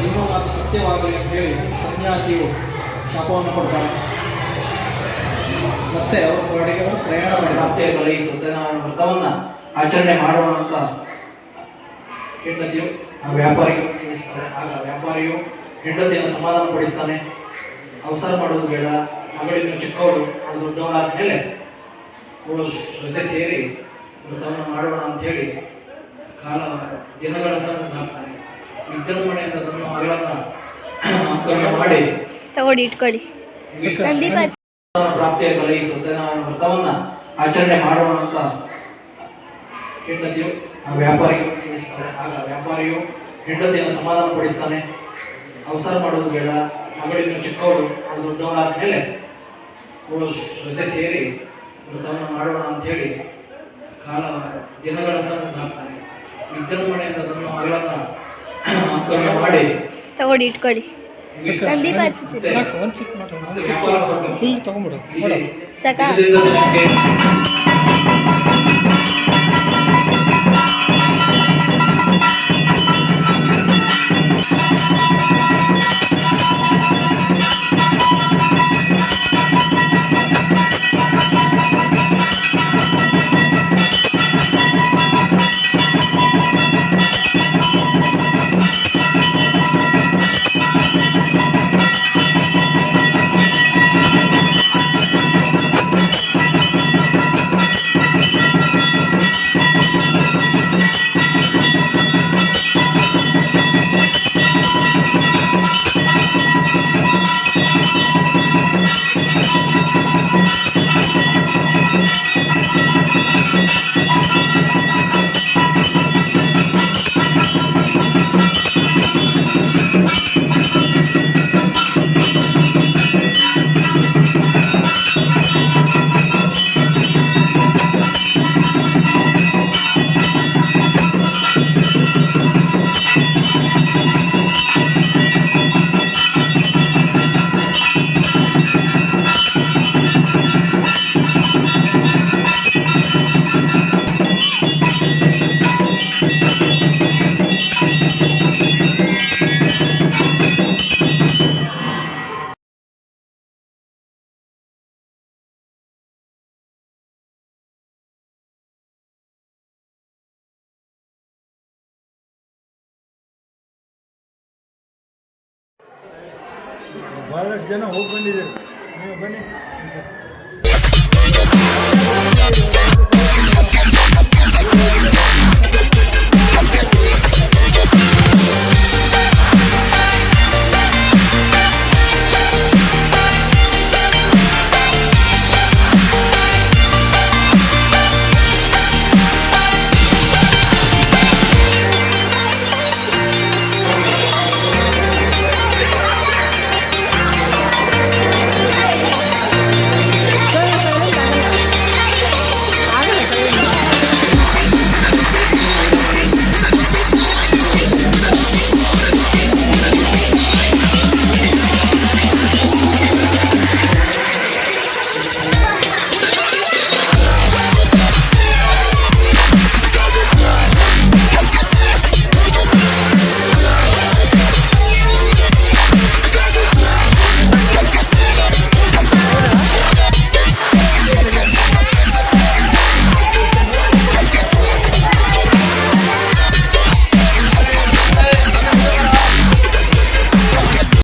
ಇನ್ನೂ ಮಾತು ಸತ್ಯವಾಗಲಿ ಅಂತ ಹೇಳಿ ಸನ್ಯಾಸಿಯು ಶಾಪವನ್ನು ಕೊಡ್ತಾರೆ. ಮತ್ತೆ ಅವರು ಹೊರಡಿಗೆ ಪ್ರಯಾಣ ಮಾಡಿ ಈ ಸತ್ಯನಾರಾಯಣ ವ್ರತವನ್ನು ಆಚರಣೆ ಮಾಡೋಣ ಅಂತ ಹೆಂಡತಿಯು ಆ ವ್ಯಾಪಾರಿಗೂ ತಿಳಿಸ್ತಾರೆ. ಆಗ ವ್ಯಾಪಾರಿಯು ಹೆಂಡತಿಯನ್ನು ಸಮಾಧಾನ ಪಡಿಸ್ತಾನೆ. ಅವಸರ ಮಾಡೋದು ಬೇಡ, ಮಗಳಿಗೂ ಚಿಕ್ಕವಳು, ಅವಳು ದೊಡ್ಡವಳಾದ ಮೇಲೆ ಅವಳು ಜೊತೆ ಸೇರಿ ವ್ರತವನ್ನು ಮಾಡೋಣ ಅಂಥೇಳಿ ದಿನಗಳನ್ನು ಹಾಕ್ತಾನೆ. ವಿಜೃಂಭಣೆಯಿಂದ ತನ್ನ ಮಗಳನ್ನು ನಾಮಕರಣ ಮಾಡಿ ತಗೊಳ್ಳಿ ಇಟ್ಕೊಳ್ಳಿ. ಪ್ರಾಪ್ತಿಯಾಗಲ್ಲ ಈ ಸತ್ಯನಾರಾಯಣ ವ್ರತವನ್ನು ಆಚರಣೆ ಮಾಡೋಣ ಅಂತ ಹೆಂಡತಿಯು ಆ ವ್ಯಾಪಾರಿಗೂ ತಿಳಿಸ್ತಾರೆ. ಆಗ ವ್ಯಾಪಾರಿಯು ಹೆಂಡತಿಯನ್ನು ಸಮಾಧಾನ ಪಡಿಸ್ತಾನೆ. ಅವಸರ ಮಾಡೋದು ಬೇಡ, ಮಗಳಿಗೂ ಚಿಕ್ಕವಳು, ಅವಳು ದೊಡ್ಡವಳಾದ ಮೇಲೆ ಅವಳು ಜೊತೆ ಸೇರಿ ವ್ರತವನ್ನು ಮಾಡೋಣ ಅಂಥೇಳಿ ದಿನಗಳನ್ನು ಹಾಕ್ತಾನೆ. ವಿಜೃಂಭಣೆಯಿಂದ ತನ್ನ ಮಗಳನ್ನು ನಾಮಕರಣ ಮಾಡಿ ತಗೊಳ್ಳಿ ಇಟ್ಕೊಳ್ಳಿ. ಸಾಕಾ? ಬಹಳಷ್ಟು ಜನ ಹೋಗಿ ಬಂದಿದ್ದೀರಿ, ನೀವು ಬನ್ನಿ.